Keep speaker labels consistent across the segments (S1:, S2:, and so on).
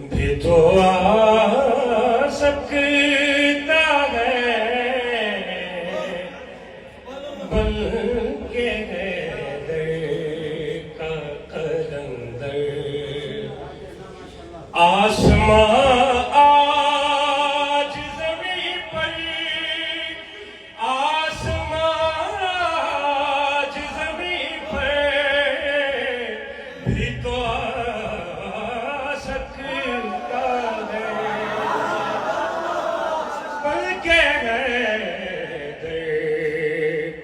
S1: بھی تو آ سکتا ہے بن کے حیدر کا قلندر آسمان آج زمین پر آسمان آج زمین پر بھی تو آ سکتا ہے بن کے حیدر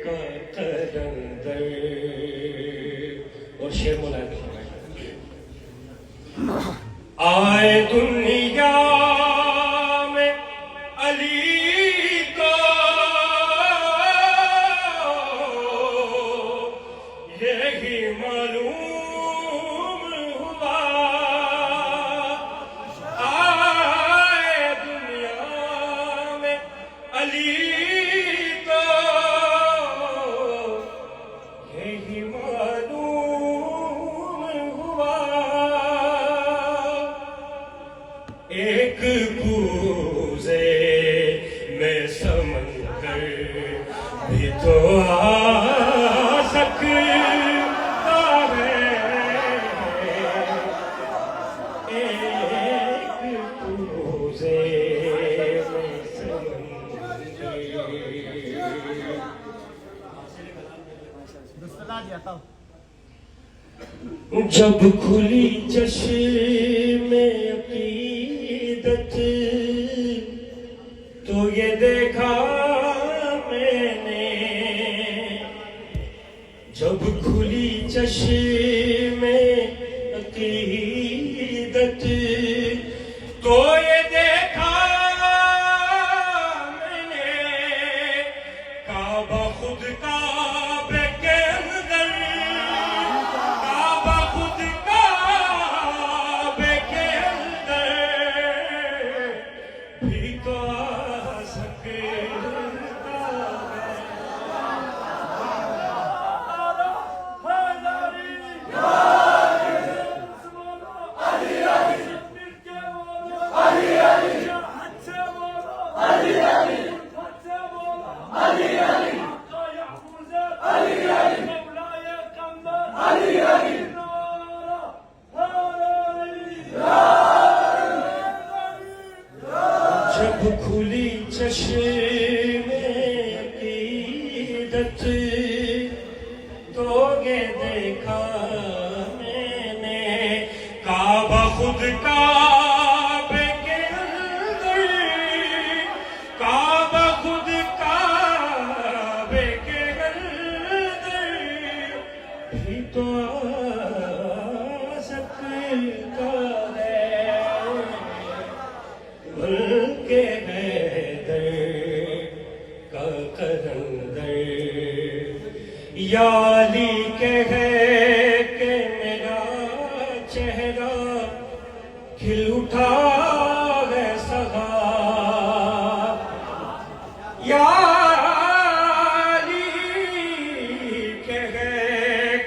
S1: کا قلندر اور شعر ملائم آئے دنیا میں علی کو یہی معلوم ہوا آئے دنیا میں علی کو یہی معلوم ہوا ایک کوزے میں سمندر بھی تو آ سکتا ہے ایک کوزے میں سمندر جب کھلی چشم عقیدت تو یہ دیکھا میں نے جب کھلی چشم عقیدت تو یہ دیکھا میں نے کعبہ خود کعبے کے اندر کعبہ خود کعبے کے اندر بھی تو آ سکتا جب کھلی چشم عقیدت تو یہ دیکھا میں نے کعبہ خود کعبے کے اندر کعبہ خود کعبے کے اندر بھی تو آ سکتا ہے بن کے حیدر کا قلندر یا علی کہے کہ میرا چہرہ کھل اٹھا ہے سہا یا علی کہے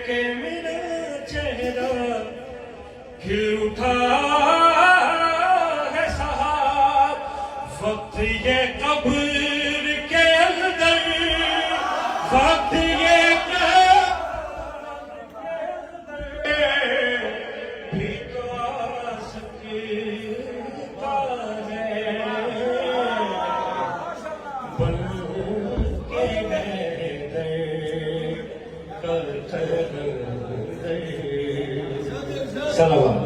S1: کہ میرا چہرہ کھل اٹھا وقت یہ قبر کے اندر وقت یہ قبر کے اندر بھی تو آ سکتا ہے بن کے حیدر کا قلندر. سلام